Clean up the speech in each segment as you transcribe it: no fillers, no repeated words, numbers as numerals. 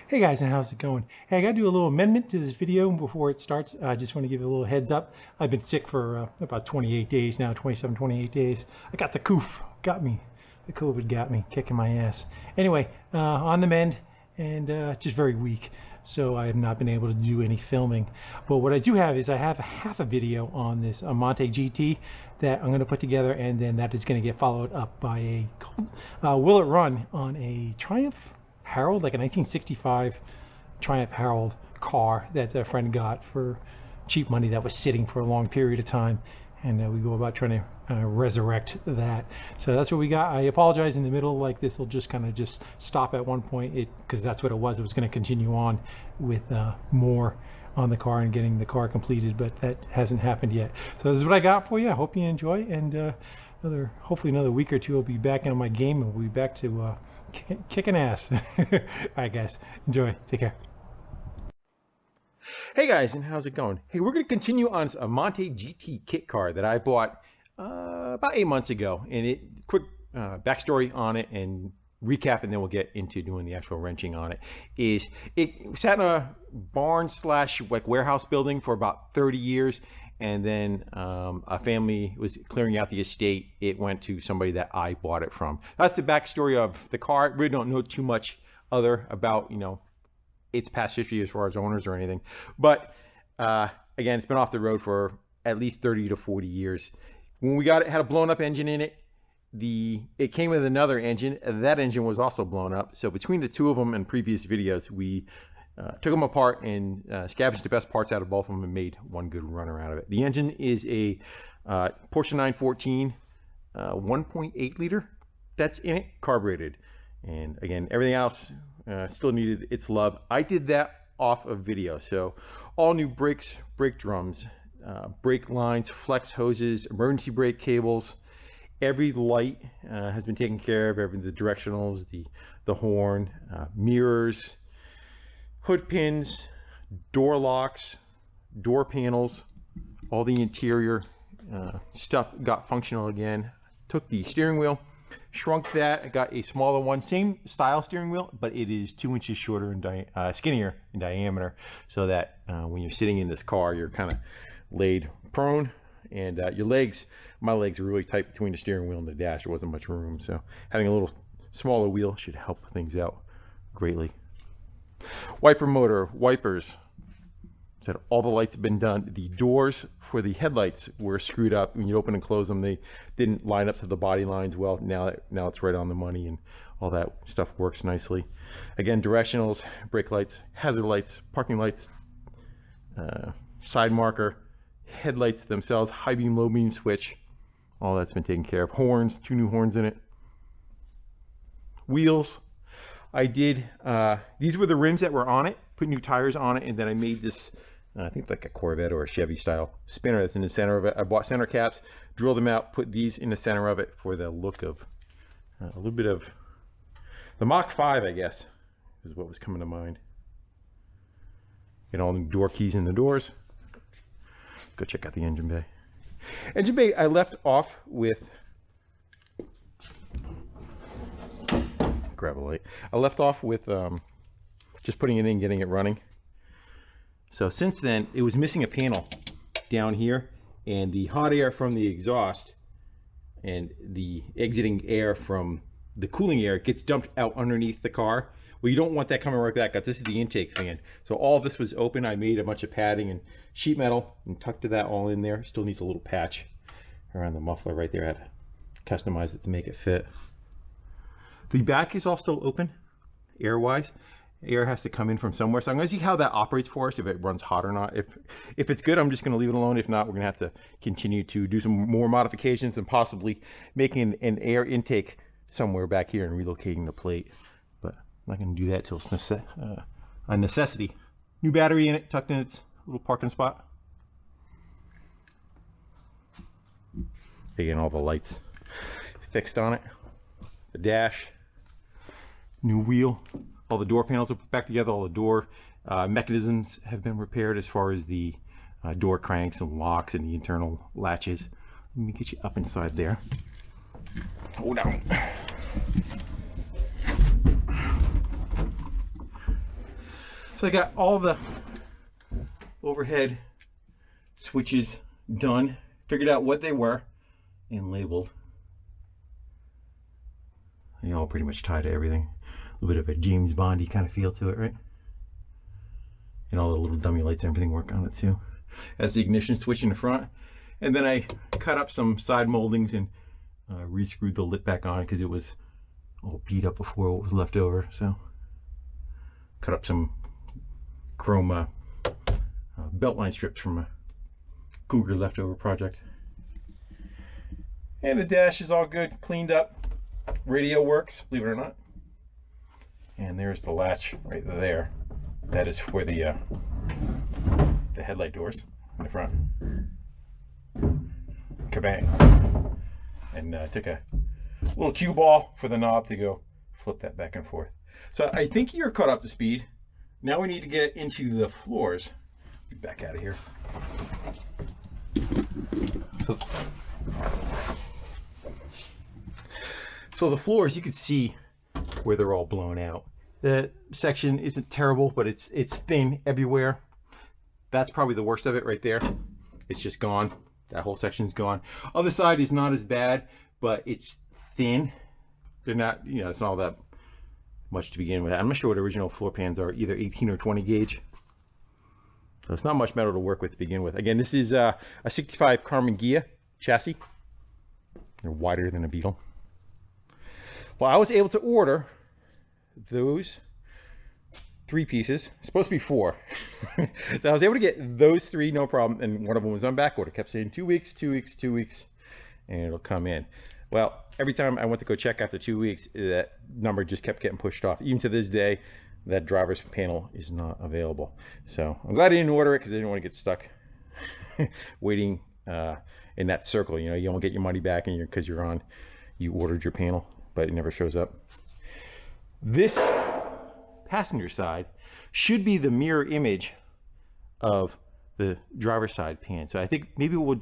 Hey guys, and how's it going? Hey, I got to do a little amendment to this video before it starts. I just want to give you a little heads up. I've been sick for about 28 days now, 27, 28 days. I got the coof, got me. The COVID got me, kicking my ass. Anyway, on the mend and just very weak. So I have not been able to do any filming. But what I do have is I have half a video on this Monte GT that I'm going to put together, and then that is going to get followed up by a Will It Run on a Triumph Herald, like a 1965 Triumph Herald car that a friend got for cheap money that was sitting for a long period of time, and we go about trying to resurrect that. So that's what we got. I apologize in the middle, like this will just kind of just stop at one point, because that's what it was. It was going to continue on with more on the car and getting the car completed, but that hasn't happened yet. So this is what I got for you. I hope you enjoy, and hopefully another week or two I'll be back on my game and we'll be back to kicking ass. All right guys, enjoy, take care. Hey guys, and how's it going? Hey, we're going to continue on a Monte GT kit car that I bought about 8 months ago, and quick backstory on it and recap, and then we'll get into doing the actual wrenching on it. It sat in a barn slash like warehouse building for about 30 years, and then a family was clearing out the estate. It went to somebody that I bought it from. That's the backstory of the car. We don't know too much other about, you know, its past history as far as owners or anything. But again, it's been off the road for at least 30 to 40 years. When we got it, it had a blown up engine in it. It came with another engine. That engine was also blown up. So between the two of them in previous videos, we took them apart and scavenged the best parts out of both of them and made one good runner out of it. The engine is a Porsche 914 1.8 liter that's in it, carbureted. And again, everything else still needed its love. I did that off of video. So all new brakes, brake drums, brake lines, flex hoses, emergency brake cables. Every light has been taken care of. The directionals, the horn, mirrors, hood pins, door locks, door panels, all the interior stuff got functional again. Took the steering wheel, shrunk that. I got a smaller one, same style steering wheel, but it is 2 inches shorter and skinnier in diameter, so that when you're sitting in this car, you're kind of laid prone, and your legs, my legs are really tight between the steering wheel and the dash. There wasn't much room, so having a little smaller wheel should help things out greatly. Wiper motor, wipers. Said all the lights have been done. The doors for the headlights were screwed up. When you open and close them, they didn't line up to the body lines well. Now it's right on the money, and all that stuff works nicely. Again, directionals, brake lights, hazard lights, parking lights, side marker, headlights themselves, high beam, low beam switch. All that's been taken care of. Horns, 2 new horns in it. Wheels. I did, these were the rims that were on it, put new tires on it, and then I made this, I think like a Corvette or a Chevy style spinner that's in the center of it. I bought center caps, drilled them out, put these in the center of it for the look of a little bit of the Mach 5, I guess, is what was coming to mind. Get all the door keys in the doors. Go check out the engine bay. Engine bay I left off with, grab a light. I left off with just putting it in, getting it running. So since then, it was missing a panel down here, and the hot air from the exhaust and the exiting air from the cooling air gets dumped out underneath the car. Well, you don't want that coming right back up. This is the intake fan. So all this was open. I made a bunch of padding and sheet metal and tucked that all in there. Still needs a little patch around the muffler right there. I had to customize it to make it fit. The back is all still open, air-wise. Air has to come in from somewhere. So I'm going to see how that operates for us, if it runs hot or not. If it's good, I'm just going to leave it alone. If not, we're going to have to continue to do some more modifications and possibly making an air intake somewhere back here and relocating the plate. But I'm not going to do that till it's a necessity. New battery in it, tucked in its little parking spot. Again, all the lights fixed on it. The dash. New wheel. All the door panels are put back together. All the door mechanisms have been repaired as far as the door cranks and locks and the internal latches. Let me get you up inside there. Hold on. So I got all the overhead switches done, figured out what they were, and labeled. They all pretty much tie to everything. A little bit of a James Bondy kind of feel to it, right? And all the little dummy lights and everything work on it too. That's the ignition switch in the front. And then I cut up some side moldings and re-screwed the lip back on because it was all beat up before what was left over. So cut up some chrome belt line strips from a Cougar leftover project. And the dash is all good, cleaned up. Radio works, believe it or not. And there's the latch right there. That is for the headlight doors in the front. Kabang. And took a little cue ball for the knob to go flip that back and forth. So I think you're caught up to speed. Now we need to get into the floors. Back out of here. So the floors, you can see where they're all blown out. The section isn't terrible, but it's thin everywhere. That's probably the worst of it right there. It's just gone. That whole section's gone. Other side is not as bad, but it's thin. They're not, you know, it's not all that much to begin with. I'm not sure what original floor pans are, either 18 or 20 gauge. So it's not much metal to work with to begin with. Again, this is a 65 Carmen Ghia chassis. They're wider than a Beetle. Well, I was able to order those 3 pieces. It's supposed to be 4. So I was able to get those 3, no problem. And one of them was on back order. Kept saying 2 weeks, 2 weeks, 2 weeks, and it'll come in. Well, every time I went to go check after 2 weeks, that number just kept getting pushed off. Even to this day, that driver's panel is not available. So I'm glad I didn't order it because I didn't want to get stuck waiting in that circle. You know, you don't get your money back and because you ordered your panel, but it never shows up. This passenger side should be the mirror image of the driver's side pan. So I think maybe what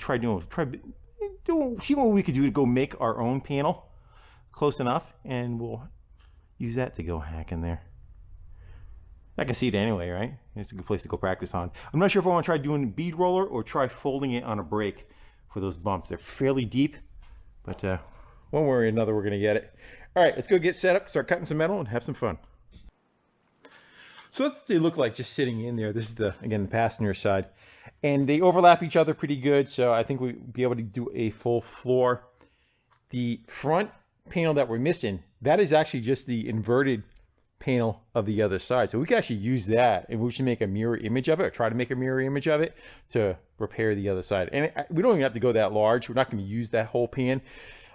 we'll see what we could do to go make our own panel close enough, and we'll use that to go hack in there. I can see it anyway, right? It's a good place to go practice on. I'm not sure if I want to try doing bead roller or try folding it on a brake for those bumps. They're fairly deep, but one way or another, we're going to get it. All right, let's go get set up, start cutting some metal, and have some fun. So that's what they look like just sitting in there. This is again the passenger side, and they overlap each other pretty good. So I think we'll be able to do a full floor. The front panel that we're missing, that is actually just the inverted panel of the other side. So we can actually use that, and we should make a mirror image of it, or try to make a mirror image of it to repair the other side. And we don't even have to go that large. We're not going to use that whole pan.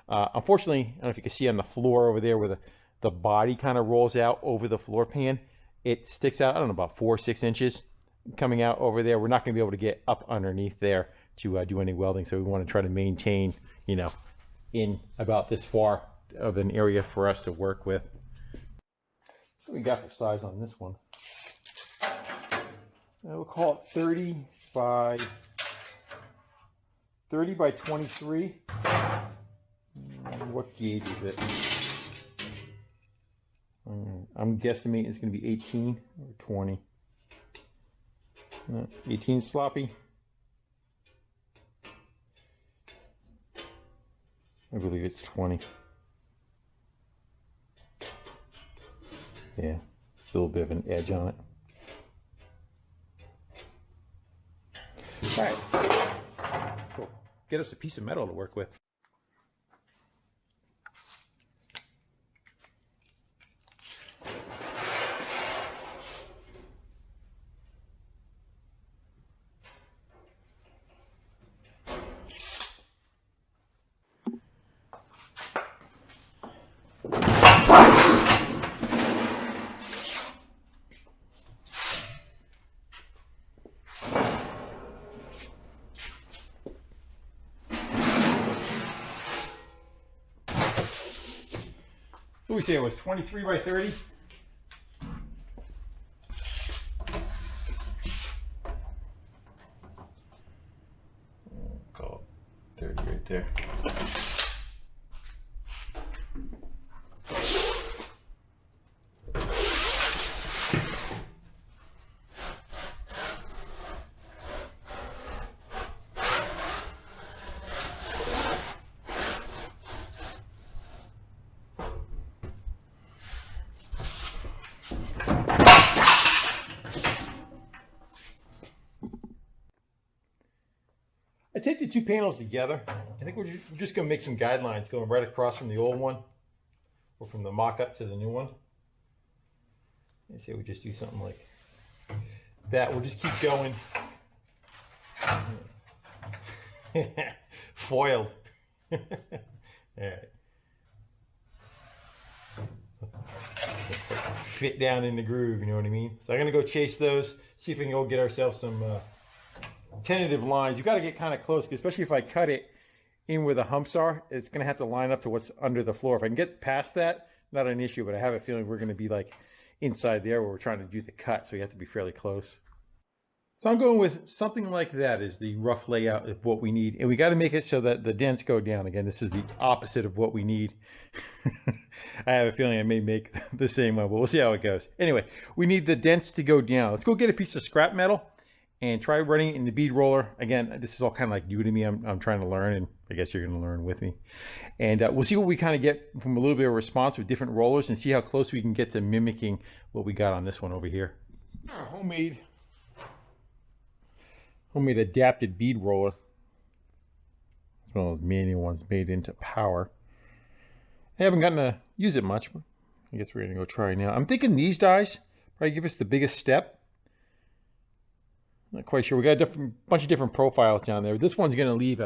Unfortunately, I don't know if you can see on the floor over there where the body kind of rolls out over the floor pan. It sticks out, I don't know, about 4 or 6 inches coming out over there. We're not going to be able to get up underneath there to do any welding. So we want to try to maintain, you know, in about this far of an area for us to work with. So we got the size on this one. We'll call it 30 by 23. What gauge is it? I'm guesstimating it's going to be 18 or 20. 18 sloppy. I believe it's 20. Yeah, it's a little bit of an edge on it. All right, cool. Get us a piece of metal to work with. What did we say it was, 23 by 30? Call it 30 right there. take the two panels together. I think we're just going to make some guidelines going right across from the old one, or from the mock-up to the new one. And say we just do something like that. We'll just keep going. Foiled. All right. Fit down in the groove, you know what I mean? So I'm gonna go chase those, see if we can go get ourselves some tentative lines. You got to get kind of close, especially if I cut it in where the humps are, it's gonna have to line up to what's under the floor. If I can get past that, not an issue, but I have a feeling we're gonna be like inside there where we're trying to do the cut, so you have to be fairly close. So I'm going with something like that is the rough layout of what we need. And we got to make it so that the dents go down. Again, this is the opposite of what we need. I have a feeling I may make the same one, but we'll see how it goes. Anyway, we need the dents to go down. Let's go get a piece of scrap metal and try running it in the bead roller. Again, this is all kind of like new to me. I'm trying to learn, and I guess you're going to learn with me. And we'll see what we kind of get from a little bit of response with different rollers and see how close we can get to mimicking what we got on this one over here. Our homemade adapted bead roller. It's one of those manual ones made into power. I haven't gotten to use it much, but I guess we're going to go try now. I'm thinking these dies probably give us the biggest step. Not quite sure. We got a bunch of different profiles down there. This one's going to leave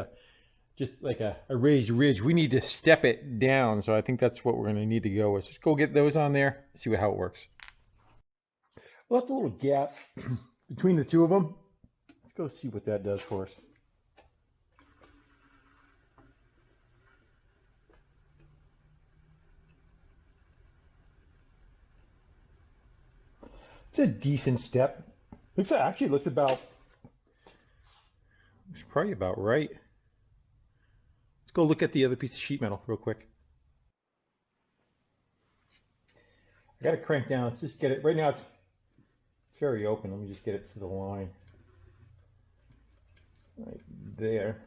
just like a raised ridge. We need to step it down, so I think that's what we're going to need to go with. Just go get those on there, see how it works. Left a little gap between the two of them. Let's go see what that does for us. It's a decent step. Actually looks about, it's probably about right. Let's go look at the other piece of sheet metal real quick. I got to crank down. Let's just get it. Right now it's very open. Let me just get it to the line. Right there.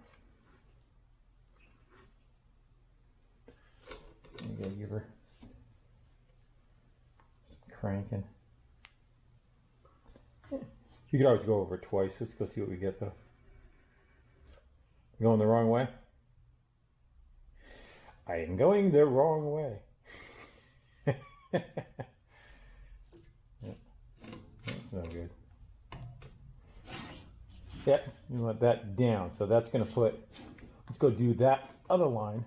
I'm gonna give her some cranking. You could always go over it twice. Let's go see what we get though. Going the wrong way? I am going the wrong way. That's no good. Yep, you want that down. So that's going to put, let's go do that other line.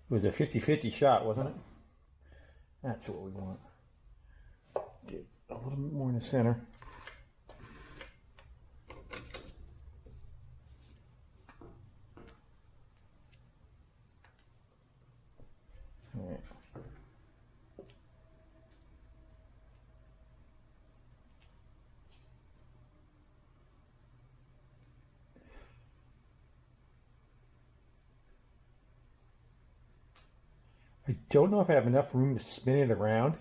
It was a 50-50 shot, wasn't it? That's what we want. Get a little bit more in the center. All right. I don't know if I have enough room to spin it around.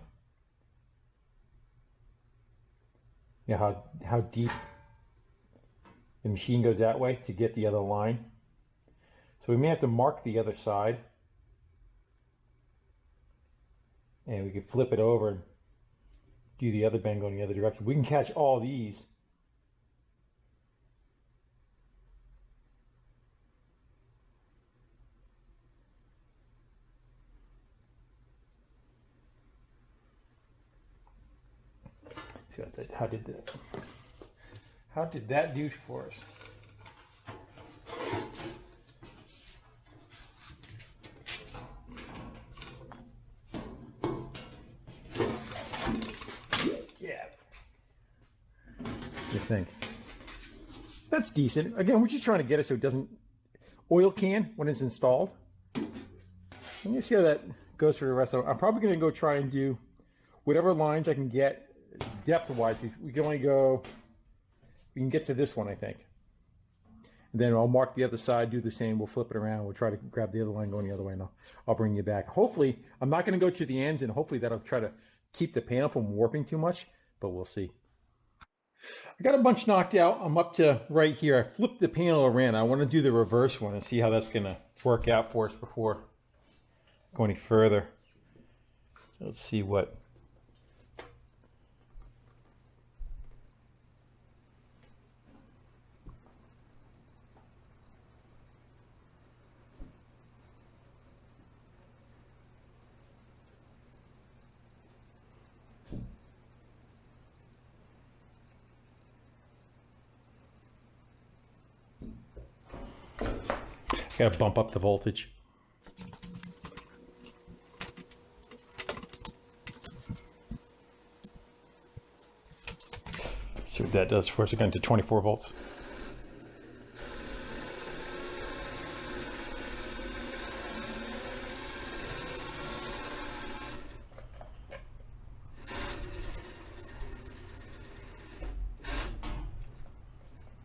You know how deep the machine goes that way to get the other line. So we may have to mark the other side. And we could flip it over and do the other bend going the other direction. We can catch all these. See what that, how did that do for us? Yeah. You think? That's decent. Again, we're just trying to get it so it doesn't oil can when it's installed. Let me see how that goes for the rest of it. I'm probably going to go try and do whatever lines I can get depth-wise. We can only go, we can get to this one, I think. And then I'll mark the other side, do the same. We'll flip it around. We'll try to grab the other line going the other way, and I'll bring you back. Hopefully, I'm not going to go to the ends, and hopefully that'll try to keep the panel from warping too much, but we'll see. I got a bunch knocked out. I'm up to right here. I flipped the panel around. I want to do the reverse one and see how that's going to work out for us before I go any further. Let's see what. Got to bump up the voltage. See what that does for us again to 24 volts.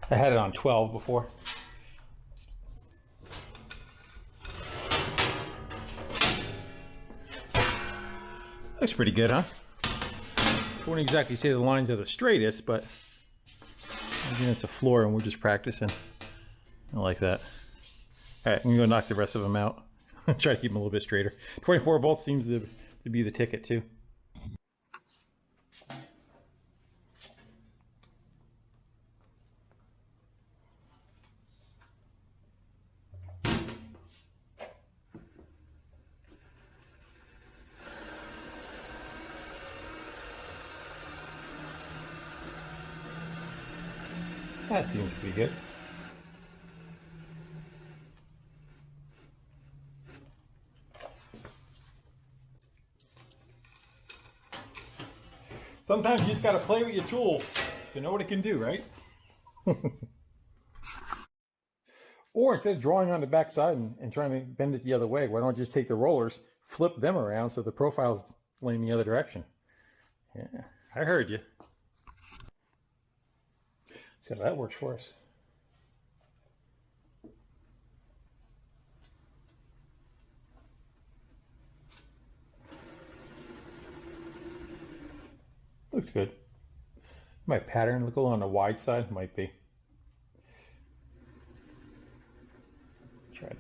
I had it on 12 before. Looks pretty good, huh? I wouldn't exactly say the lines are the straightest, but again, it's a floor and we're just practicing. I like that. All right, I'm gonna go knock the rest of them out. Try to keep them a little bit straighter. 24 volts seems to be the ticket too. That seems pretty good. Sometimes you just gotta play with your tool to know what it can do, right? Or instead of drawing on the back side and trying to bend it the other way, why don't you just take the rollers, flip them around so the profile's laying the other direction? Yeah, I heard you. See how that works for us. Looks good. My pattern look a little on the wide side, might be. Try to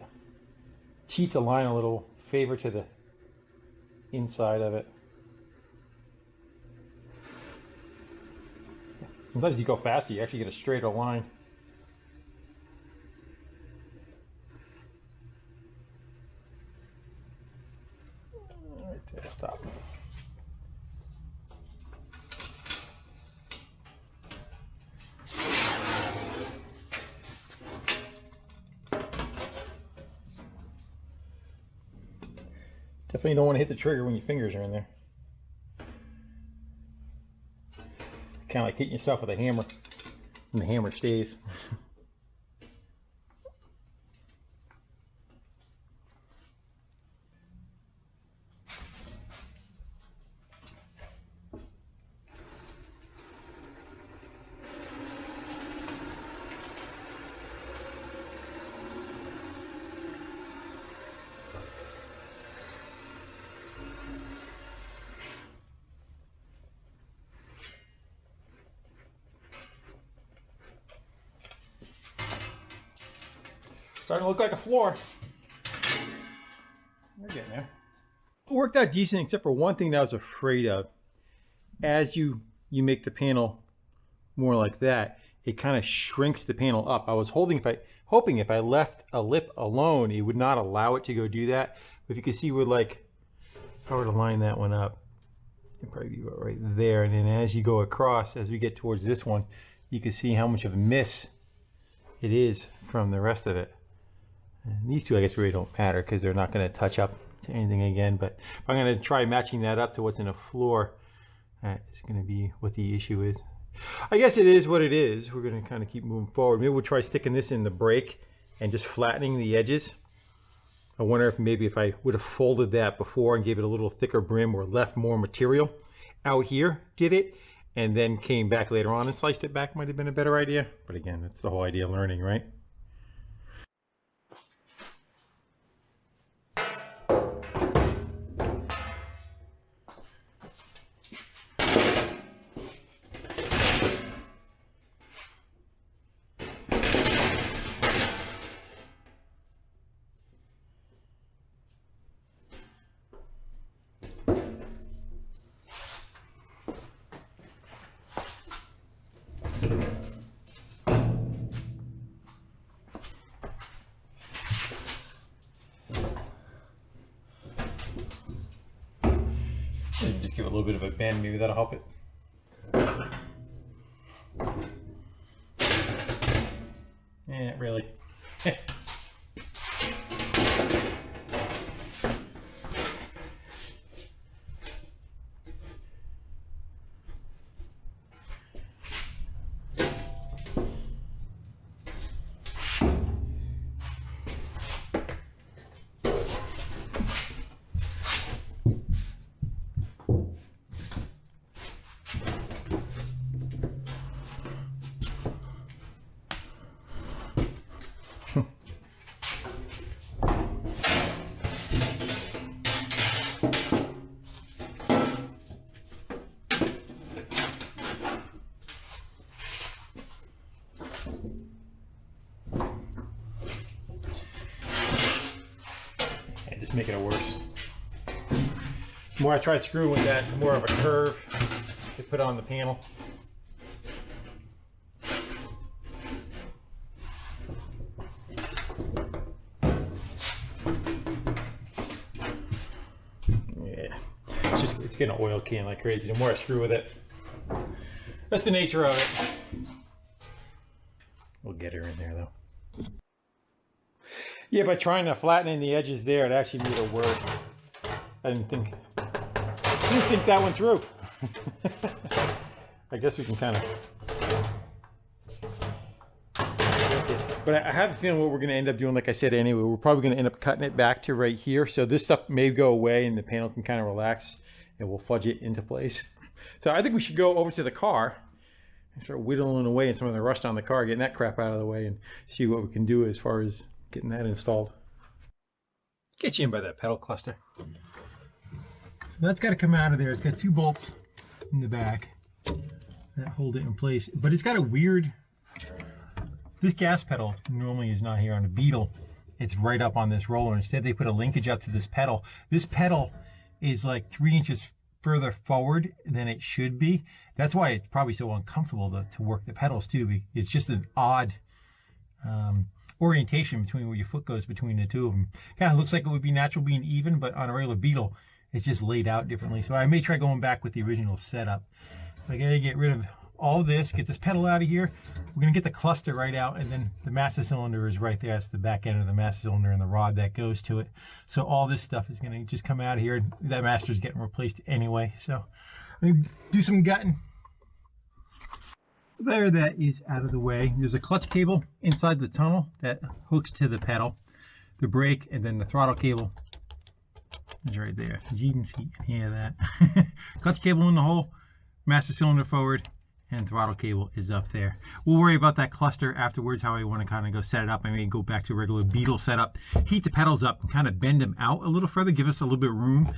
cheat the line a little, favor to the inside of it. Sometimes you go faster, you actually get a straighter line. Right there, stop. Definitely don't want to hit the trigger when your fingers are in there. Kind of like hitting yourself with a hammer, and the hammer stays. Starting to look like a floor. We're getting there. It worked out decent, except for one thing that I was afraid of. As you make the panel more like that, it kind of shrinks the panel up. I was hoping if I left a lip alone, it would not allow it to go do that. But if you can see where, like, if I were to line that one up, it'd probably be right there. And then as you go across, as we get towards this one, you can see how much of a miss it is from the rest of it. And these two, I guess, really don't matter because they're not going to touch up to anything again. But if I'm going to try matching that up to what's in a floor, that is going to be what the issue is. I guess it is what it is. We're going to kind of keep moving forward. Maybe we'll try sticking this in the brake and just flattening the edges. I wonder if maybe if I would have folded that before and gave it a little thicker brim or left more material out here, did it, and then came back later on and sliced it back, might have been a better idea. But again, that's the whole idea of learning, right? just give it a little bit of a bend, maybe that'll help it. Yeah, really. Just making it worse. The more I try screwing with that, the more of a curve they put on the panel. Yeah, it's getting an oil can like crazy. The more I screw with it, that's the nature of it. We'll get her in there though. Yeah, by trying to flatten in the edges there, it actually made it worse. I didn't think that went through. I guess we can kind of. But I have a feeling what we're going to end up doing, like I said anyway, we're probably going to end up cutting it back to right here. So this stuff may go away and the panel can kind of relax and we'll fudge it into place. So I think we should go over to the car and start whittling away some of the rust on the car, getting that crap out of the way, and see what we can do as far as getting that installed. Get you in by that pedal cluster. So that's got to come out of there. It's got 2 bolts in the back that hold it in place, but it's got a weird. This gas pedal normally is not here on a Beetle. It's right up on this roller. Instead, they put a linkage up to this pedal. This pedal is like 3 inches further forward than it should be. That's why it's probably so uncomfortable to work the pedals too. It's just an odd orientation between where your foot goes between the two of them. Kind of looks like it would be natural being even, but on a regular Beetle, it's just laid out differently. So I may try going back with the original setup. I gotta get rid of all this, get this pedal out of here. We're gonna get the cluster right out, and then the master cylinder is right there. That's the back end of the master cylinder and the rod that goes to it. So all this stuff is gonna just come out of here. That master is getting replaced anyway. So let me do some gutting. So there, that is out of the way. There's a clutch cable inside the tunnel that hooks to the pedal, the brake, and then the throttle cable is right there. You can see and hear that. Clutch cable in the hole, master cylinder forward, and throttle cable is up there. We'll worry about that cluster afterwards, how I want to kind of go set it up. I may go back to a regular Beetle setup, heat the pedals up and kind of bend them out a little further, give us a little bit of room.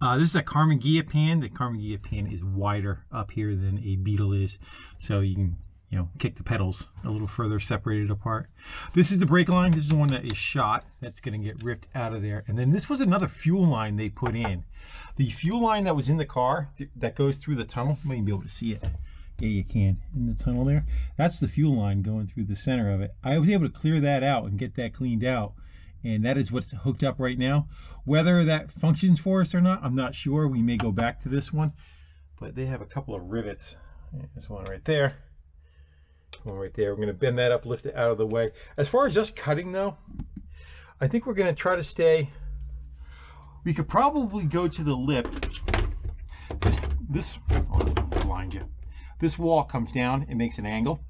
This is a Karmann Ghia pan. The Karmann Ghia pan is wider up here than a Beetle is, so you can, you know, kick the pedals a little further separated apart. This is the brake line. This is the one that is shot. That's going to get ripped out of there. And then this was another fuel line they put in. The fuel line that was in the car that goes through the tunnel, you may be able to see it. Yeah, you can, in the tunnel there. That's the fuel line going through the center of it. I was able to clear that out and get that cleaned out, and that is what's hooked up right now. Whether that functions for us or not, I'm not sure. We may go back to this one, but they have a couple of rivets. There's one right there, one right there. We're going to bend that up, lift it out of the way. As far as just cutting though, I think we're going to try to stay. We could probably go to the lip. I'll blind you. This wall comes down and makes an angle,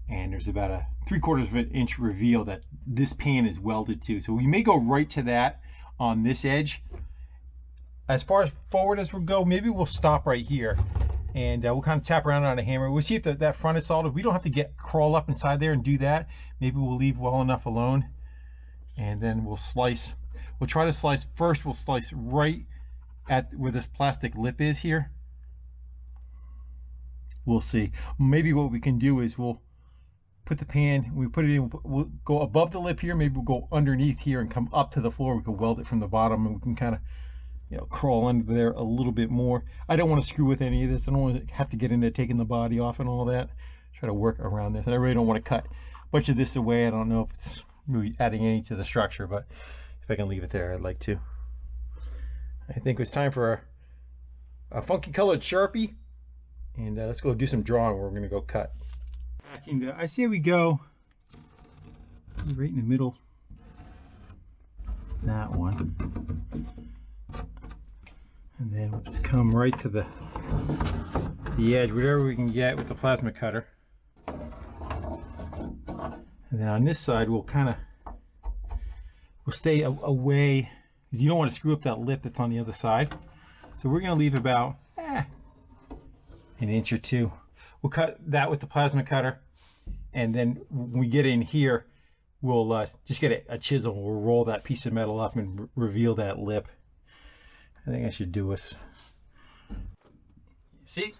and there's about a 3/4 of an inch reveal that this pan is welded to. So we may go right to that on this edge. As far as forward as we'll go, maybe we'll stop right here, and we'll kind of tap around on a hammer. We'll see if that front is solid. We don't have to crawl up inside there and do that. Maybe we'll leave well enough alone, and then we'll slice. We'll try to slice first. We'll slice right at where this plastic lip is here. We'll see. Maybe what we can do is we'll put the pan, we put it in, we'll go above the lip here, maybe we'll go underneath here and come up to the floor. We can weld it from the bottom, and we can kind of, you know, crawl under there a little bit more. I don't want to screw with any of this. I don't want to have to get into taking the body off and all that. Try to work around this, and I really don't want to cut a bunch of this away. I don't know if it's really adding any to the structure, but if I can leave it there, I'd like to. I think it's time for a funky colored Sharpie, and let's go do some drawing. We're going to go cut. I say we go right in the middle. That one. And then we'll just come right to the edge, whatever we can get with the plasma cutter. And then on this side, we'll stay away, because you don't want to screw up that lip that's on the other side. So we're going to leave about an inch or two. We'll cut that with the plasma cutter, and then when we get in here, we'll just get a chisel. We'll roll that piece of metal up and reveal that lip. I think I should do us. See?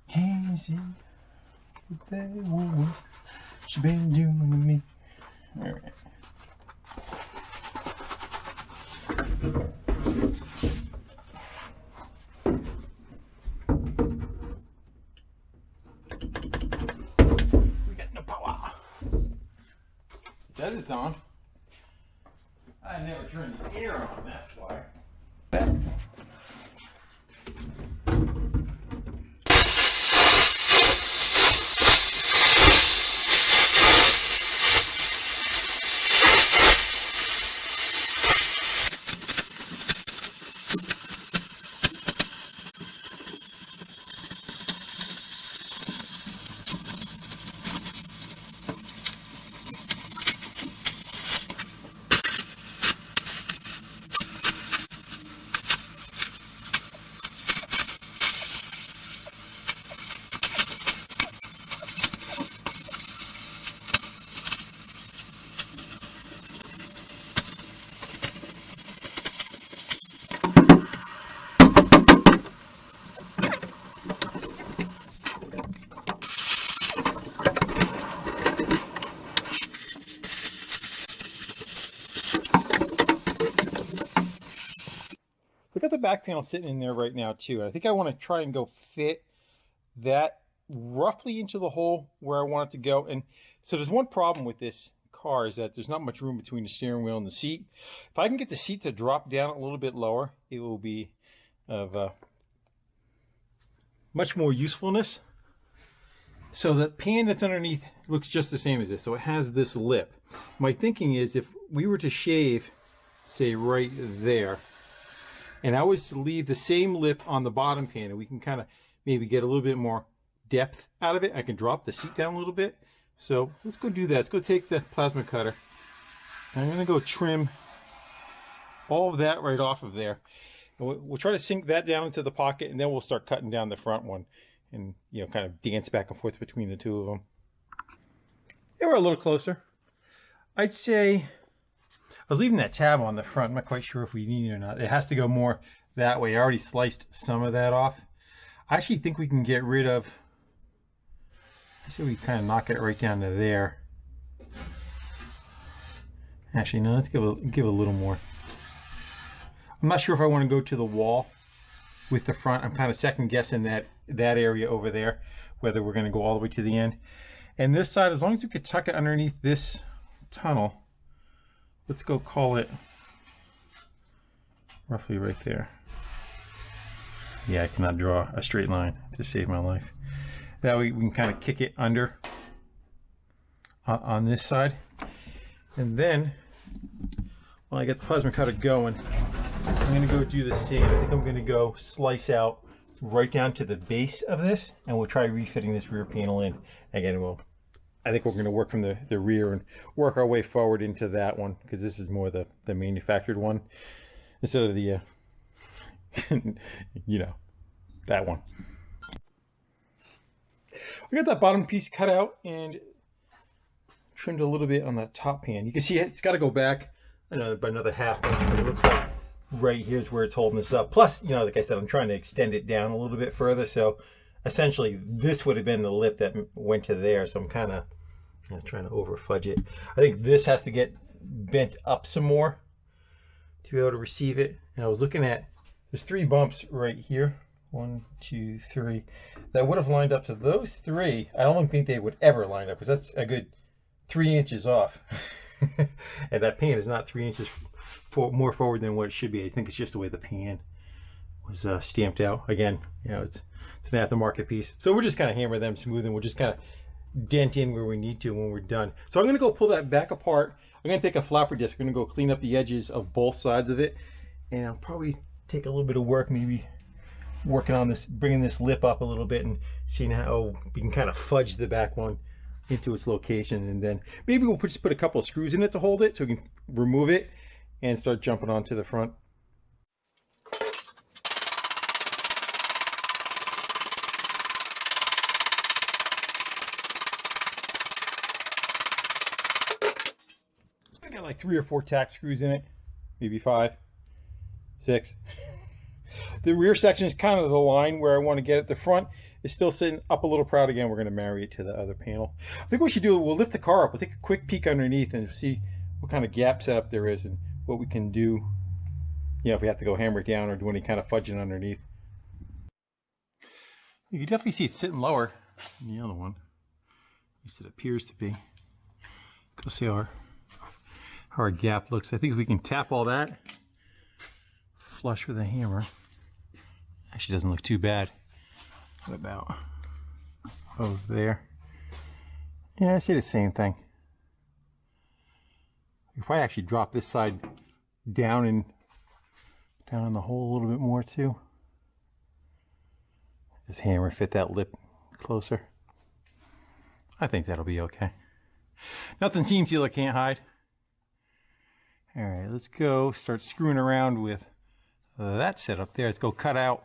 Can you see what that woman she been doing to me? All right. We got no power. Says it's on. I never turned the air on, that's why. Look at the back panel sitting in there right now too. I think I want to try and go fit that roughly into the hole where I want it to go. And so there's one problem with this car, is that there's not much room between the steering wheel and the seat. If I can get the seat to drop down a little bit lower, it will be of much more usefulness. So the pan that's underneath looks just the same as this. So it has this lip. My thinking is, if we were to shave, say right there, and I was to leave the same lip on the bottom pan, and we can kind of maybe get a little bit more depth out of it. I can drop the seat down a little bit. So let's go do that. Let's go take the plasma cutter. And I'm going to go trim all of that right off of there. And we'll try to sink that down into the pocket, and then we'll start cutting down the front one, and kind of dance back and forth between the two of them. They were a little closer. I'd say I was leaving that tab on the front. I'm not quite sure if we need it or not. It has to go more that way. I already sliced some of that off. I actually think we can get rid of, I say we kind of knock it right down to there. Actually, no, let's give a little more. I'm not sure if I want to go to the wall with the front. I'm kind of second guessing that area over there, whether we're going to go all the way to the end. And this side, as long as we could tuck it underneath this tunnel, let's go call it roughly right there. Yeah, I cannot draw a straight line to save my life. That way we can kind of kick it under on this side. And then, when I get the plasma cutter going, I'm going to go do the same. I think I'm going to go slice out right down to the base of this, and we'll try refitting this rear panel in. Again, I think we're going to work from the rear and work our way forward into that one, because this is more the manufactured one instead of the that one. We got that bottom piece cut out and trimmed a little bit on the top pan. You can see it's got to go back by another half inch, but it looks like right here is where it's holding this up. Plus, like I said, I'm trying to extend it down a little bit further, so essentially this would have been the lip that went to there, so I'm kind of trying to over fudge it. I think this has to get bent up some more to be able to receive it. And I was looking at, there's 3 bumps right here. 1, 2, 3. That would have lined up to those 3. I don't think they would ever line up, because that's a good 3 inches off. And that pan is not 3 inches more forward than what it should be. I think it's just the way the pan was stamped out. Again, you know, it's an aftermarket piece. So we're just kind of hammer them smooth, and we'll just kind of dent in where we need to when we're done. So I'm going to go pull that back apart. I'm going to take a flopper disc. I'm going to go clean up the edges of both sides of it, and I'll probably take a little bit of work, maybe working on this, bringing this lip up a little bit and seeing how we can kind of fudge the back one into its location. And then maybe we'll just put a couple of screws in it to hold it so we can remove it and start jumping onto the front. I got like 3 or 4 tack screws in it, maybe 5, 6. The rear section is kind of the line where I want to get it. The front is still sitting up a little proud. Again, we're going to marry it to the other panel. I think what we should do, we'll lift the car up. We'll take a quick peek underneath and see what kind of gap setup there is and what we can do, you know, if we have to go hammer it down or do any kind of fudging underneath. You can definitely see it's sitting lower than the other one. At least it appears to be. Go see how our gap looks. I think if we can tap all that flush with a hammer, actually doesn't look too bad. What about over there? Yeah, I see the same thing. If I actually drop this side down and down in the hole a little bit more too, this hammer fit that lip closer. I think that'll be okay. Nothing seam sealer can't hide. All right, let's go start screwing around with that setup there. Let's go cut out.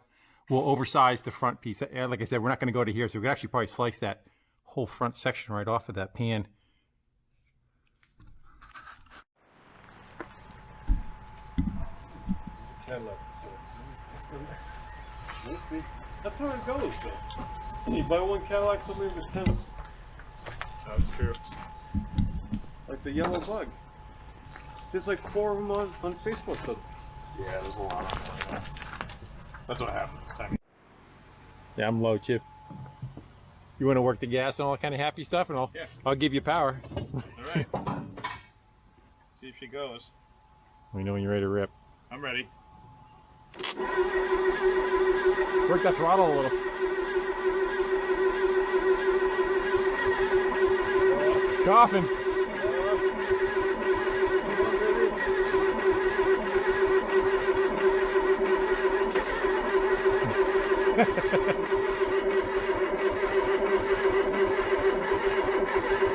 We'll oversize the front piece. Like I said, we're not going to go to here, so we could actually probably slice that whole front section right off of that pan. We'll see. That's how it goes. So. You buy one Cadillac, somebody with 10. That's true. Like the yellow bug. There's like 4 of them on Facebook. So yeah, there's a lot on there. That's what happened this time. Yeah, I'm low, Chip. You want to work the gas and all that kind of happy stuff, and I'll give you power. All right. See if she goes. Let me know when you're ready to rip. I'm ready. Work that throttle a little. It's coughing.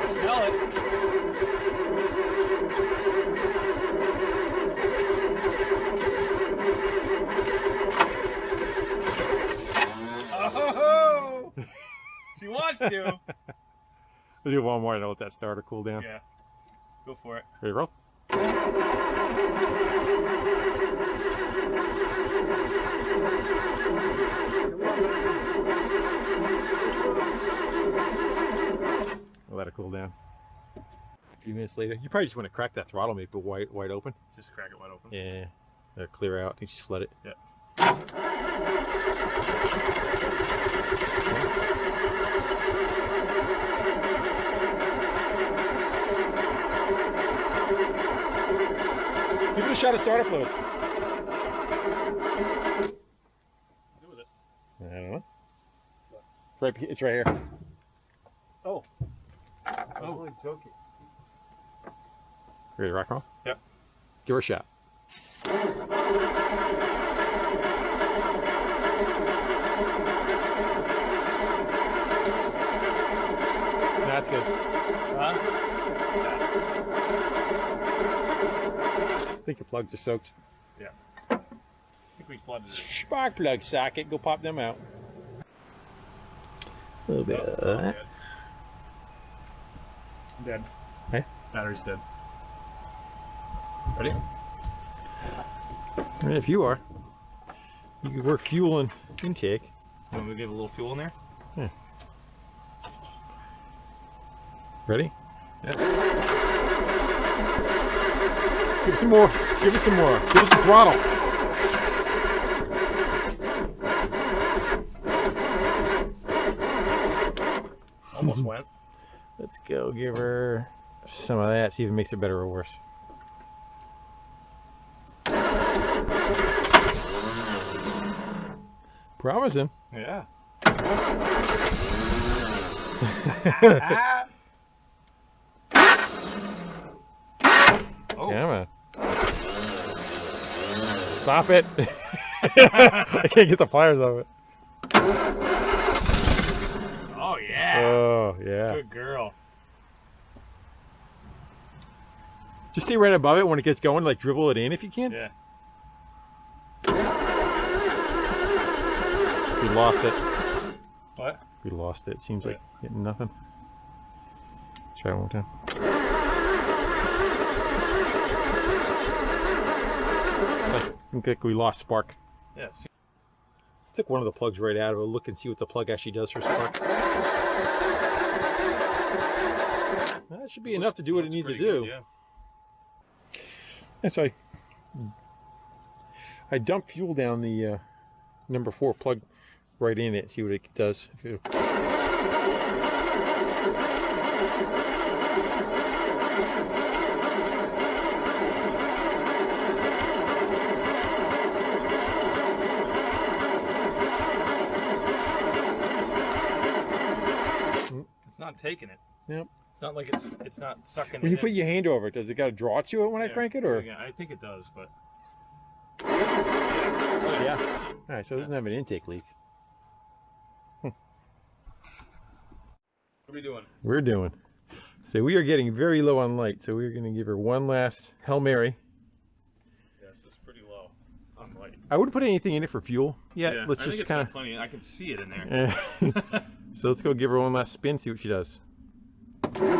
Smell it. Oh, she wants to. We'll do one more and I'll let that starter cool down. Yeah, go for it. Ready to roll? I'll let it cool down. A few minutes later, you probably just want to crack that throttle, make it wide open. Just crack it wide open. Yeah, that'll clear out. You just flood it. Yeah. Give it a shot of starter fluid. Do with it. I don't know. It's right here. Oh. I'm only joking. Ready to rock and roll? Yep. Give her a shot. That's good. Huh? I think your plugs are soaked. Yeah. I think we flooded it. Spark plug socket. Go pop them out. A little bit of that. Dead. Okay. Battery's dead. Ready? If you are, you could work fuel and intake. You want me to give a little fuel in there? Yeah. Ready? Yeah. Give it some more. Give it some more. Give it some throttle. Almost went. Let's go give her some of that, see if it makes it better or worse. Promising. Yeah. Oh. Come on. Stop it. I can't get the pliers off it. Oh yeah. Oh, yeah. Good girl. Just stay right above it when it gets going, like dribble it in if you can. Yeah. We lost it. What? We lost it. Seems like getting nothing. Try it one more time. I think we lost spark. Yes. Took one of the plugs right out of it. Look and see what the plug actually does for spark. That should be enough to do what it needs to do. Good, yeah. And so I dumped fuel down the number 4 plug right in it. See what it does. It's not taking it. Yep. It's not like it's not sucking. When you it put in. your hand over it, does it got to draw to it when I crank it, or? Yeah, I think it does, but. Yeah. All right, so it doesn't have an intake leak. What are we doing? We're doing. So we are getting very low on light, so we're going to give her one last Hail Mary. Yes, it's pretty low on light. I wouldn't put anything in it for fuel yet. Yeah, Let's I just think it's kind got plenty. I can see it in there. of. So let's go give her one last spin, see what she does. Doing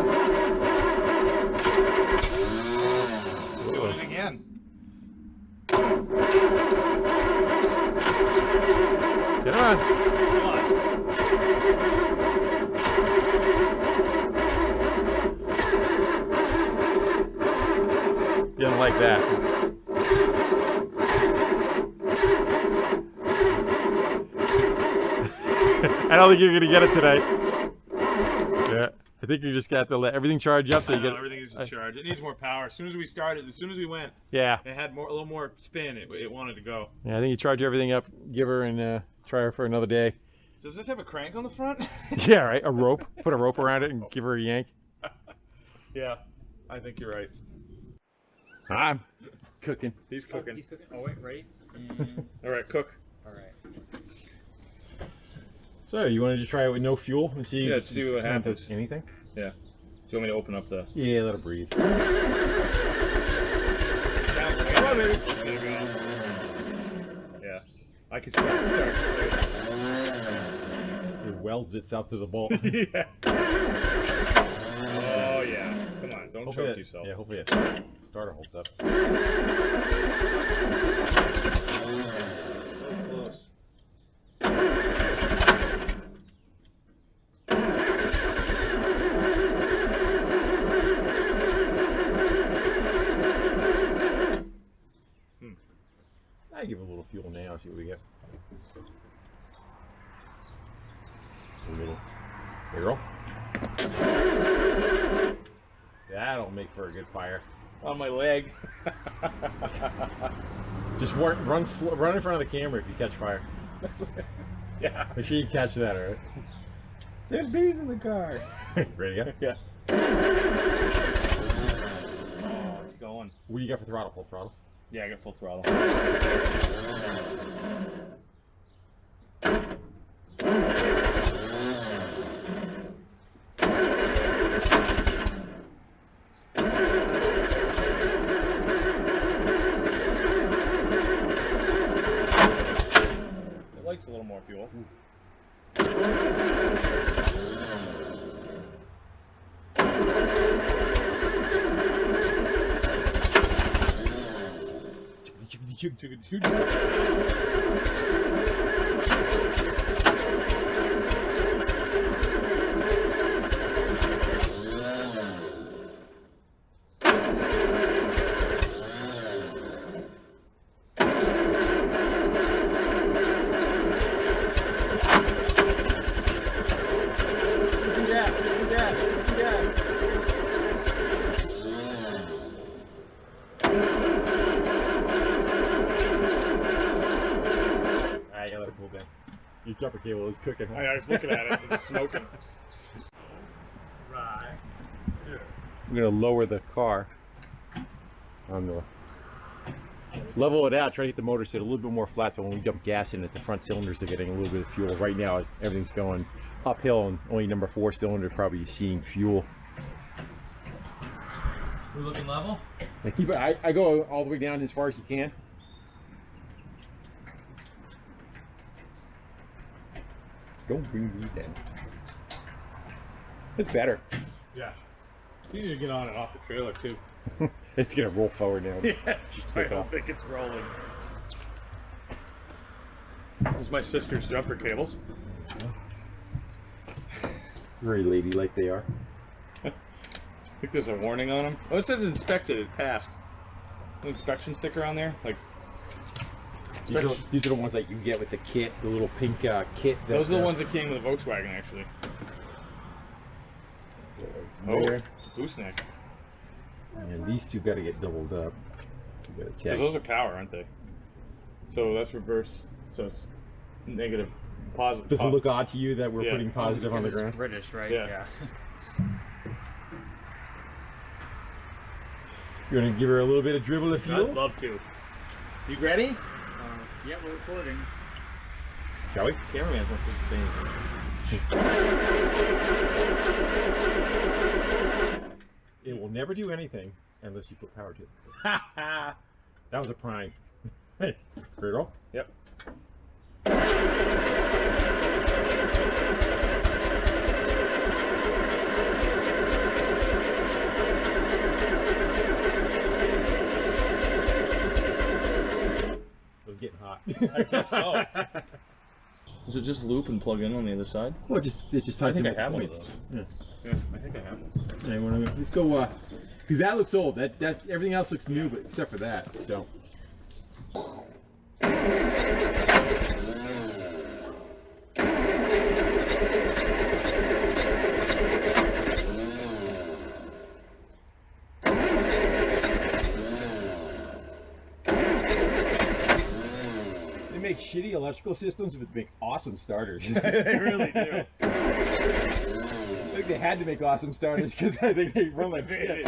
it again. Get on. Come on. Didn't like that. I don't think you're gonna get it tonight. Yeah, I think you just got to let everything charge up so you get. Everything is charged. It needs more power. As soon as we started, as soon as we went, Yeah. it had a little more spin. It wanted to go. Yeah, I think you charge everything up, give her, and try her for another day. Does this have a crank on the front? Yeah, right. A rope. Put a rope around it and give her a yank. Yeah, I think you're right. I'm cooking. He's cooking. He's cooking. Oh, wait, ready? All right, cook. All right. So you wanted to try it with no fuel and see? Yeah, see what happens. Anything? Yeah. Do you want me to open up the? Yeah, let it breathe. Come on, baby. There you go. Yeah, I can see that. It welds itself to the bolt. Yeah. Oh yeah. Come on, don't choke yourself. Yeah, hopefully that starter holds up. So close. I give it a little fuel now, see what we get. A little barrel. That'll make for a good fire. On my leg. Just run in front of the camera if you catch fire. Yeah. Make sure you catch that, alright? There's bees in the car. Ready to go? Yeah. Oh, it's going. What do you got for throttle? Full throttle? Yeah, I got full throttle. It likes a little more fuel. Alright, I gotta let it cool down. cable is cooking. I was looking at it, it's smoking. Right. I'm gonna lower the car on the level it out, try to get the motor set a little bit more flat so when we dump gas in it, the front cylinders are getting a little bit of fuel. Right now everything's going uphill and only number 4 cylinder probably seeing fuel. We're looking level? I keep it, I go all the way down as far as you can. Don't bring me down. It's better. Yeah. You need to get on and off the trailer too. It's gonna roll forward now. Yeah, Just I take don't off. think it's rolling. There's my sister's jumper cables. Very ladylike they are. I think there's a warning on them. Oh, it says inspected, it passed. An inspection sticker on there? Like, These are the ones that you get with the kit, the little pink kit. those are the ones that came with the Volkswagen, actually. Oh, There. gooseneck. And these two got to get doubled up. You gotta check. Because those are power, aren't they? So that's reverse. So it's negative, positive. Does it look odd to you that we're Yeah. putting positive on the ground? British, right? Yeah. You want to give her a little bit of dribble of fuel? I'd love to. You ready? Yeah, we're recording. Shall we? Cameraman's not supposed to say anything. It will never do anything unless you put power to it. That was a prime. Hey, Herald. Yep. It was getting hot. I guess so. Does it just loop and plug in on the other side? Well, it just ties I think in I have with one of points. those. Yeah. Yeah, I think I have one. Hey, let's go. Because that looks old. That everything else looks new, but except for that. So. They make shitty electrical systems, but they make awesome starters. They really do. I think they had to make awesome starters because I think they run like shit.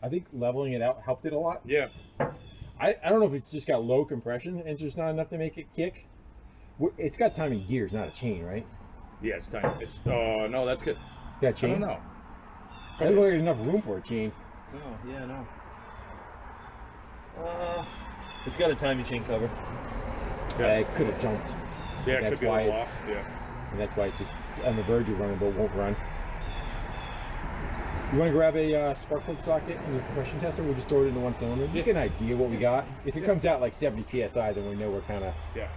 I think leveling it out helped it a lot. Yeah. I don't know if it's just got low compression and it's just not enough to make it kick. It's got timing gears, not a chain, right? Yeah, it's time. It's no, that's good. Got a chain? I don't know. I don't think there's enough room for a chain. No, yeah, no. It's got a timing chain cover. It could have jumped. Yeah, it That's could be why a little it's- off. Yeah. And that's why it's just on the verge of running, but won't run. You want to grab a spark plug socket and your compression tester? We'll just throw it into one cylinder. Just get an idea what we got. If it comes out like 70 psi, then we know we're kind of. Yeah.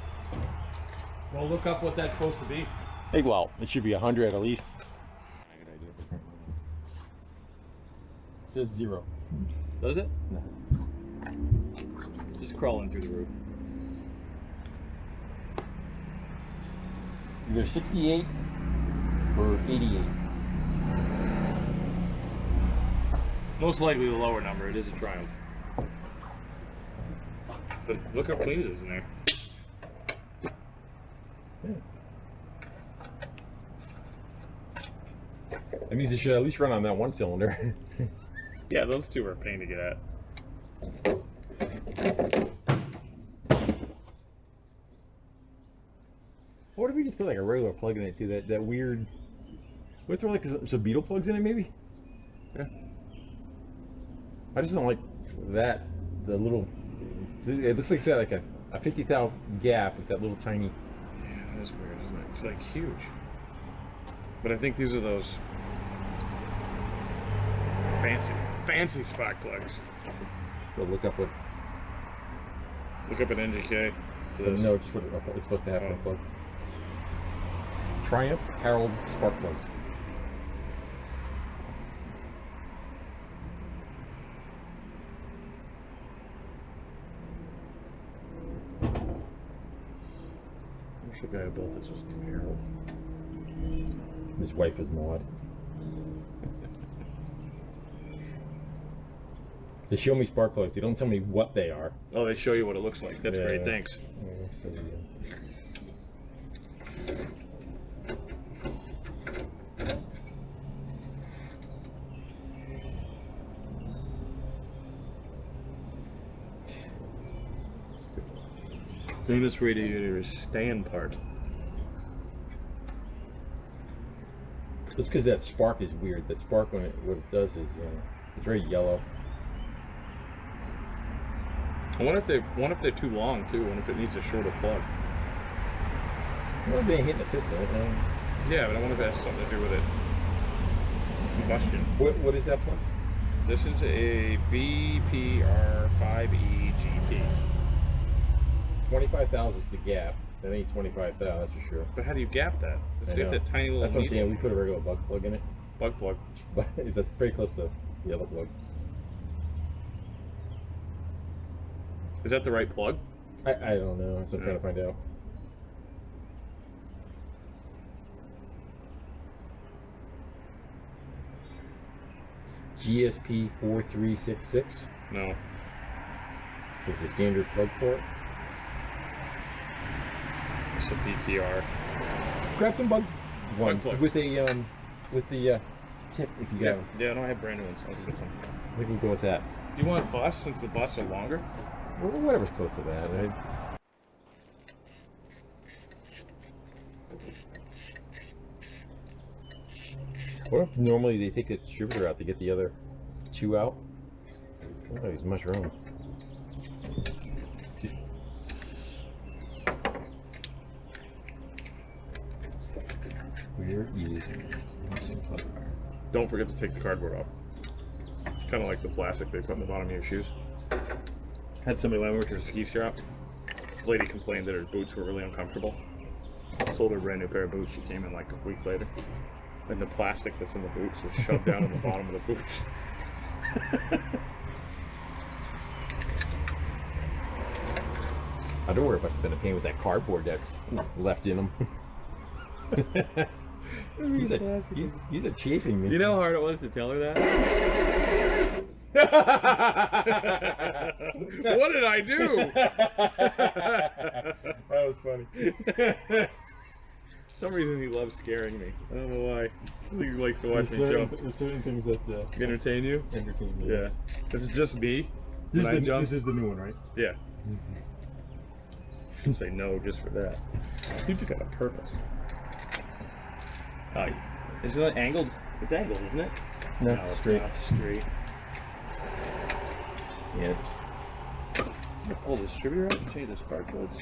Well, look up what that's supposed to be. Hey, well, it should be 100 at least. It says 0. Does it? No. Just crawling through the roof. Either 68 or 88. Most likely the lower number. It is a Triumph. But look how clean it is in there. That means it should at least run on that one cylinder. Yeah, those two are a pain to get at. just put like a regular plug in it too. That weird. What throw like some beetle plugs in it maybe? Yeah. I just don't like that. The little. It looks like it's got like a 50 thou gap with that little tiny. Yeah, that's weird, isn't it? It's like huge. But I think these are those fancy spark plugs. Go look up what. Look up at NGK. No, just what it's supposed to have on the plug. Triumph Herald spark plugs. I wish the guy who built this was Herald. His wife is Maud. They show me spark plugs. They don't tell me what they are. Oh, they show you what it looks like. That's Yeah. great, thanks. Famous radiator is stand part. Just because that spark is weird. That spark, what it does is, it's very yellow. I wonder if they're too long too. I wonder if it needs a shorter plug. Well, they ain't hitting the piston. Yeah, but I wonder if that has something to do with it. Combustion. What is that plug? This is a BPR5EGP. 25,000 is the gap. That ain't 25,000, that's for sure. But how do you gap that? Does it have that tiny little That's what I'm needle? saying. We put a regular bug plug in it. Bug plug. But that's very close to the other plug. Is that the right plug? I don't know. So I'm trying to find out. GSP 4366 No. is the standard plug for it. It's a BPR. Grab some bug ones plugs. with the tip if you got them. Yeah, no, I have brand new ones. I'll get some. We can go with that. You want bus since the bus are longer? Well, whatever's close to that. Right? What if normally they take the distributor out to get the other two out? Oh, these mushrooms. Just... Where is missing plug wire? Don't forget to take the cardboard off. Kind of like the plastic they put in the bottom of your shoes. Had somebody when I worked at a ski shop. This lady complained that her boots were really uncomfortable. Sold her a brand new pair of boots. She came in like a week later. And the plastic that's in the boots was shoved down in the bottom of the boots. I don't worry if I spend a pain with that cardboard that's left in them. he's a chafing me. You know how hard it was to tell her that? What did I do? That was funny. For some reason he loves scaring me. I don't know why. I think he likes to watch me jump. There's certain things that Entertain you? entertain me. Yeah. This is just me. This when I jump. is the new one, right? Yeah. Should say no just for that. You did that on purpose. Oh, is it angled? It's angled, isn't it? No, it's straight. not straight. Yeah. Pull the distributor out and change the spark plugs.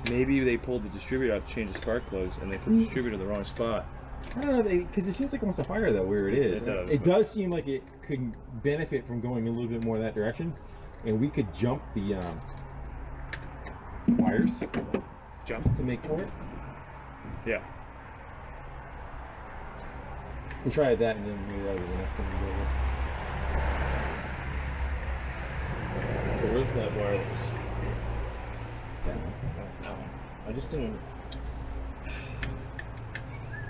Maybe they pulled the distributor out to change the spark plugs and they put the distributor in the wrong spot. I don't know, because it seems like it wants to fire though where it is. It does, It but- does seem like it could benefit from going a little bit more that direction, and we could jump the wires Jump? to make for it. Yeah. We'll try that and then maybe that'll be the next thing we go with. So where's that wire that was? I just didn't.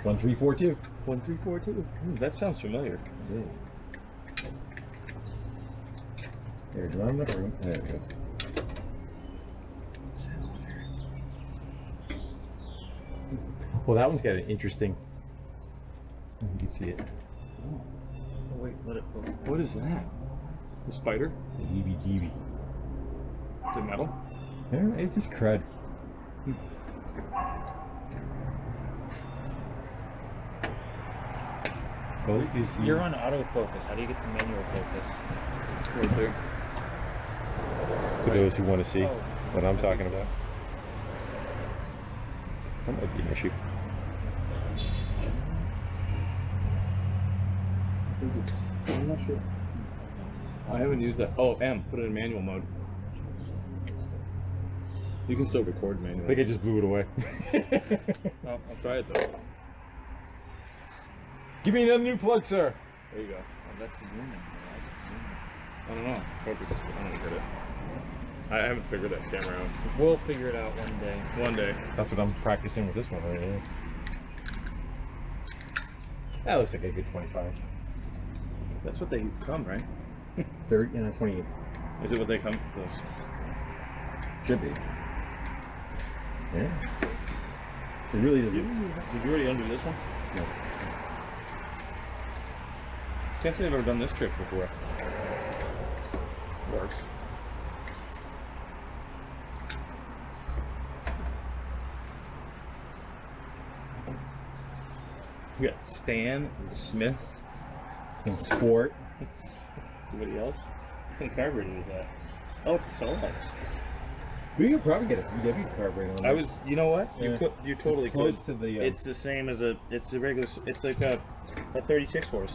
1342. 1342. That sounds familiar. It is. There, do I have enough room? There we go. Well, that one's got an interesting. You can see it. Oh wait, let it. What is that? The spider? It's a heebie-jeebie. Is it metal? Yeah, it's just crud. Focus. You're on autofocus. How do you get to manual focus? Right there. For those who want to see Oh. what I'm talking about. That might be an issue. I'm not sure. I haven't used that. Oh, M. Put it in manual mode. You can still record I manually. think I just blew it away. Well, I'll try it though. Give me another new plug, sir. There you go. Oh, that's zooming. Why is it zooming? I don't know. Focus. I don't get it. I haven't figured that camera out. We'll figure it out one day. One day. That's what I'm practicing with this one right here. That looks like a good 25. That's what they come, right? 30 and 28. Is it what they come? Those. Should be. Yeah. It really Did doesn't. you already undo this one? No. Can't say I've ever done this trick before. Works. We got Stan Smith. In sport. Anybody else? What kind of carburetor is that? Oh, it's a Solex. We could probably get a VW carburetor on I that. was, you know what? Yeah. You totally It's close could. to the. It's the same as it's a regular. It's like a 36 horse.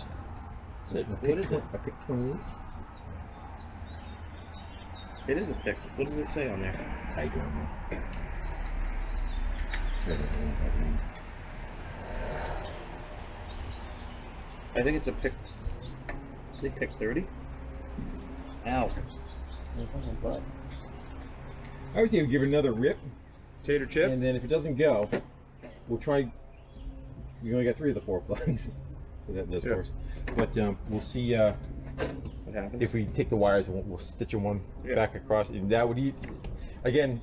Is it, what is it? I picked 28. It is a pick. What does it say on there? I don't know. I think it's a pick. Say pick 30. Ow. I would say we give it another rip, Tater chip. and then if it doesn't go, we'll try. We only got 3 of the 4 plugs. Those Yeah. fours. But we'll see What happens? if we take the wires and we'll stitch them one Yeah. back across. And that would eat. Again,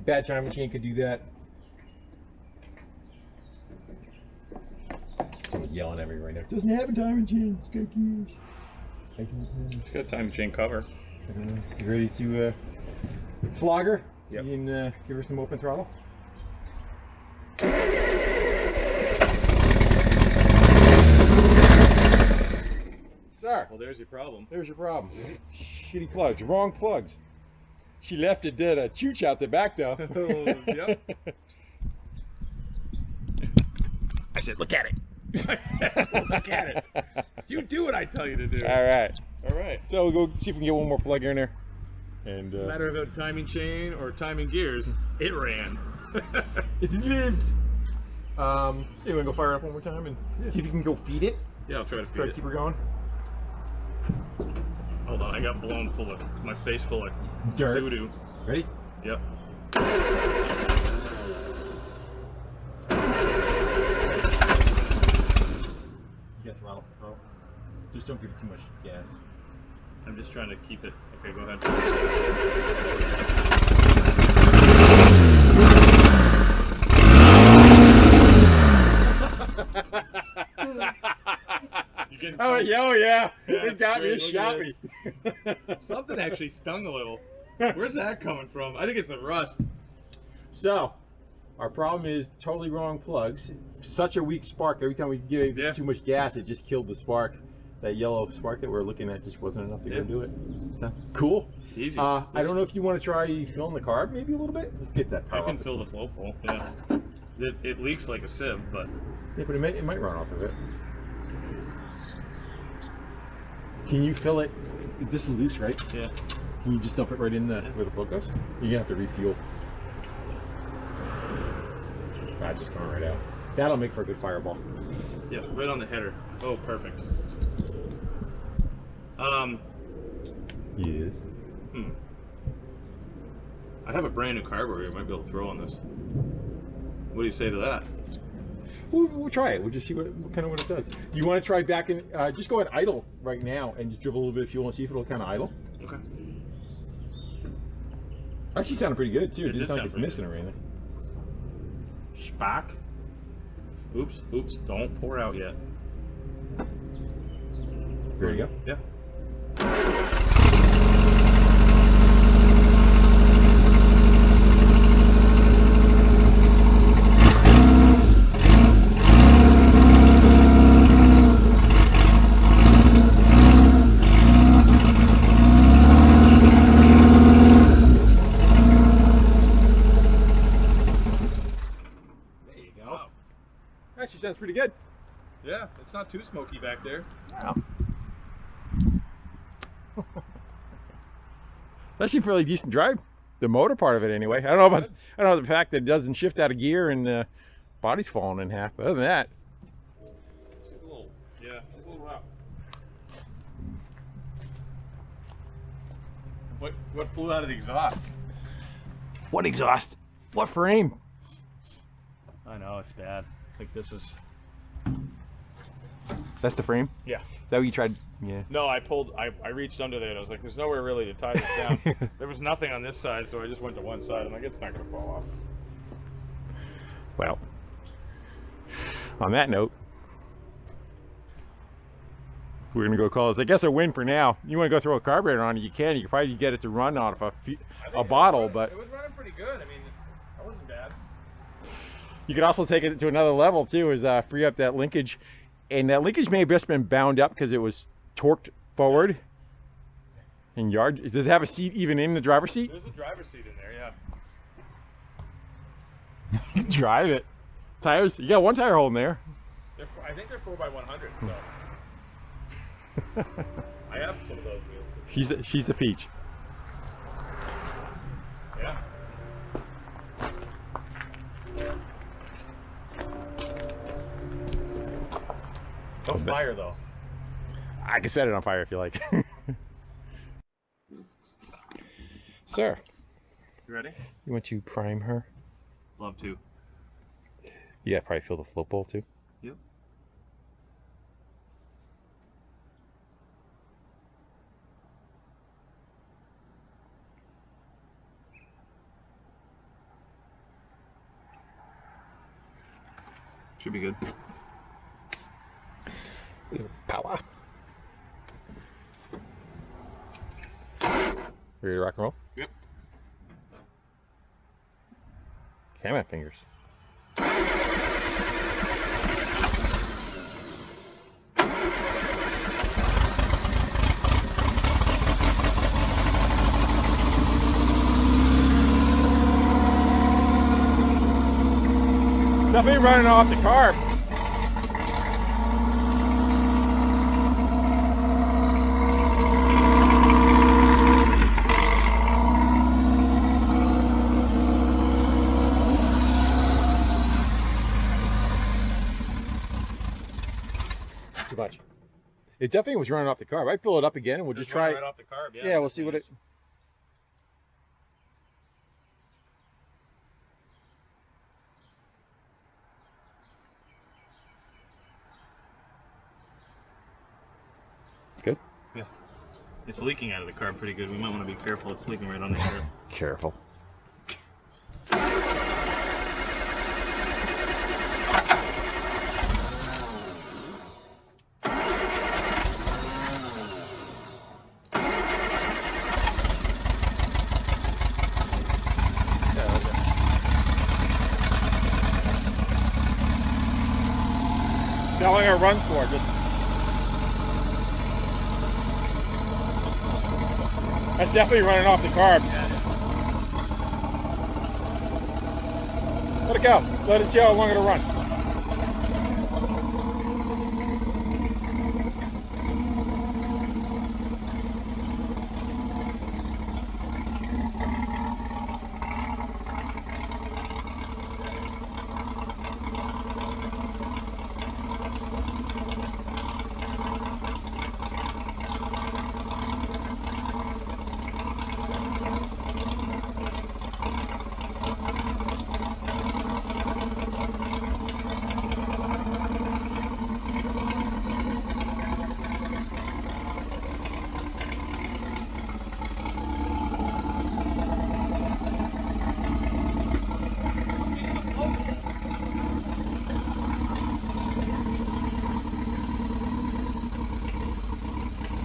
bad time machine could do that. Someone's yelling at me right now. Doesn't have a time machine. It's got gears. It's got a time chain cover. You ready to flog her? Yep. You can give her some open throttle. Sir, Well, there's your problem. there's your problem. Shitty plugs, wrong plugs. She left it dead a chooch out the back though. Oh, yep. I said, look at it. Look at it. You do what I tell you to do. All right. All right. So we'll go see if we can get one more plug in there. And It's a matter of a timing chain or timing gears. It ran. it lived. You want to go fire it up one more time and see if you can go feed it? Yeah, I'll try to Try feed to it. keep her going. Hold on, I got blown full of my face full of Dirt. doo doo. Ready? Yep. You got throttle. Just don't give it too much gas. I'm just trying to keep it. Okay, go ahead. You getting Oh stung? yeah, Yeah, it got me, great. it Look shot at me. Something actually stung a little. Where's that coming from? I think it's the rust. So, our problem is totally wrong plugs. Such a weak spark. Every time we gave Yeah. too much gas, it just killed the spark. That yellow spark that we're looking at just wasn't enough to Yeah. go do it. So, cool. Easy. I don't know if you want to try filling the carb maybe a little bit. Let's get that I power can off. fill the flow pole. Yeah. It leaks like a sieve, but Yeah, but it might run off of it. Can you fill it? This is loose, right? yeah. Can you just dump it right in the where the plug goes? You're gonna have to refuel. Just coming right out. That'll make for a good fireball. Yeah, right on the header. Oh, perfect. Yes. I have a brand new carburetor I might be able to throw on this. What do you say to that? We'll try it. We'll just see what it does. You want to try back in? Just go at idle right now and just dribble a little bit of fuel and see if it'll kind of idle. Okay. Actually, sounded pretty good too. It It didn't did sound like sound it's pretty missing or anything. Spack. Oops. Don't pour out yet. Ready to go? Yeah. Yeah, it's not too smoky back there. Wow. That's actually fairly decent drive. The motor part of it, anyway. I don't know about the fact that it doesn't shift out of gear and the body's falling in half. But other than that, She's a little, yeah, she's a little rough. What flew out of the exhaust? what exhaust? What frame? I know, it's bad. I think this is... That's the frame? Yeah. Is that what you tried? Yeah. No, I reached under there and I was like, there's nowhere really to tie this down. There was nothing on this side, so I just went to one side. I'm like, it's not going to fall off. Well, on that note, we're going to go call this, I guess, a win for now. You want to go throw a carburetor on it, you can. You can probably get it to run out of a bottle, but... It was running pretty good. I mean, that wasn't bad. You could also take it to another level, too, is free up that linkage. And that linkage may have just been bound up because it was torqued forward. And yard, does it have a seat even in the driver's seat? There's a driver's seat in there, yeah. You drive it. Tires, you got one tire hole in there. I think they're 4x100, so... I have some of those wheels. She's a peach. Yeah. Don't fire though. I can set it on fire if you like. Sir, You ready? you want to prime her? Love to. Yeah, probably fill the float bowl too. Yep. Should be good. Power. Ready to rock and roll? Yep. Camera fingers. Definitely running off the carb. Too much. It definitely was running off the carb. I'd fill it up again and we'll just try it. Right off the carb, yeah. Yeah, we'll see what it... Good? Yeah. It's leaking out of the carb pretty good. We might want to be careful. It's leaking right on the carb. Careful. How long I run for? That's definitely running off the carb. Let it go. Let it see how long it'll run.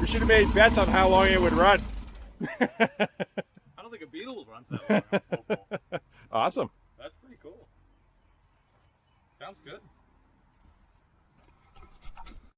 We should have made bets on how long it would run. I don't think a Beetle runs that long. Awesome. That's pretty cool. Sounds good.